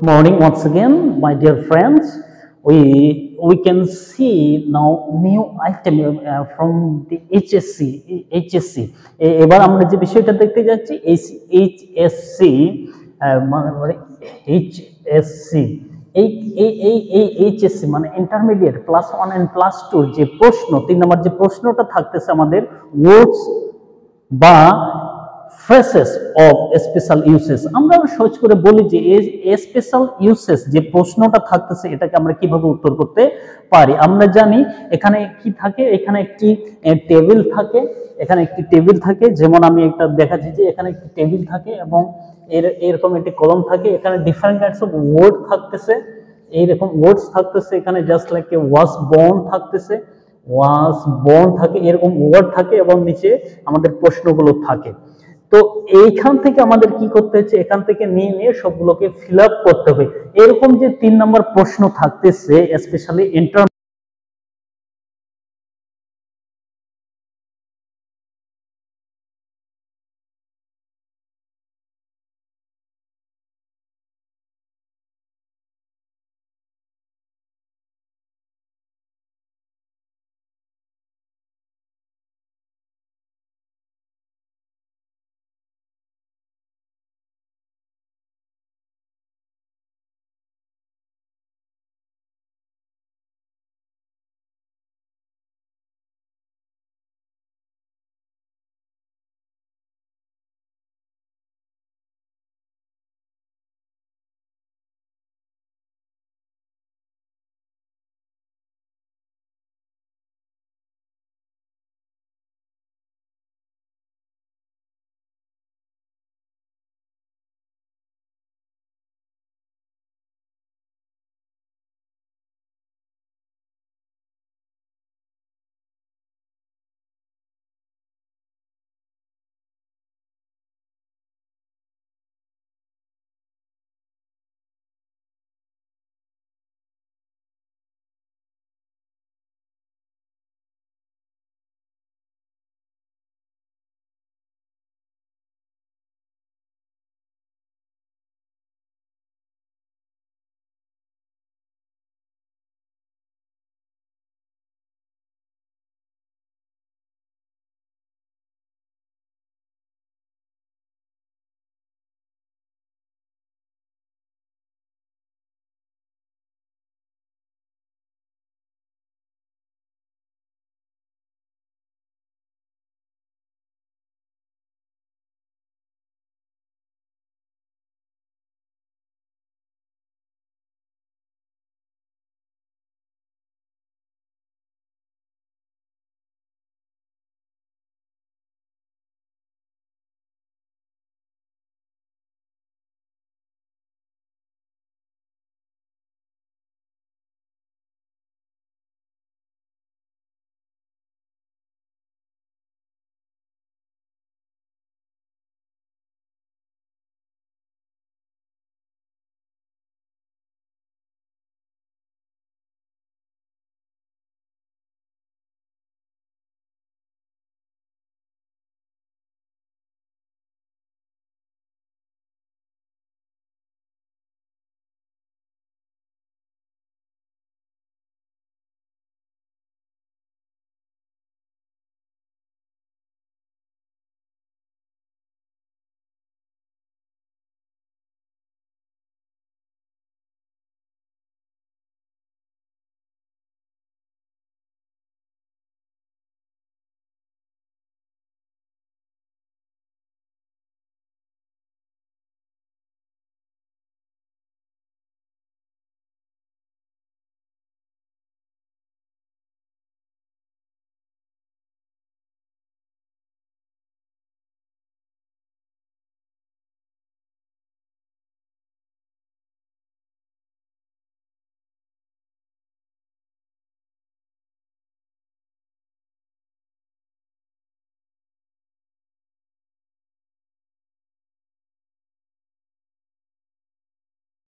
Morning once again, my dear friends. We can see now new item from the HSC এবার আমরা যে বিষয়টা দেখতে যাচ্ছি HSC মানে HSC এই HSC মানে ইন্টারমিডিয়েট +1 এন্ড +2 যে প্রশ্ন 3 নম্বর যে প্রশ্নটা থাকতেছে আমাদের ওয়ার্ডস বা phrases of special uses আমরা সহজ করে বলি যে স্পেশাল ইউসেস যে প্রশ্নটা থাকতেছে এটাকে আমরা কিভাবে উত্তর করতে পারি। আমরা জানি এখানে কি থাকে, এখানে একটি টেবিল থাকে যেমন আমি একটা দেখাচ্ছি যে এখানে একটি টেবিল থাকে এবং এরকম একটি কলম থাকে, এখানে ডিফারেন্ট কাইন্ডস অফ ওয়ার্ড থাকতেছে, এইরকম ওয়ার্ডস থাকতেছে, এখানে just like a was born থাকতেছে, থাকে, এরকম ওয়ার্ড থাকে এবং নিচে আমাদের প্রশ্নগুলো থাকে। তো এইখান থেকে আমাদের কি করতে হচ্ছে, এখান থেকে নিয়ে সবগুলোকে ফিল আপ করতে হবে। এরকম যে 3 নম্বর প্রশ্ন থাকতেছে স্পেশালি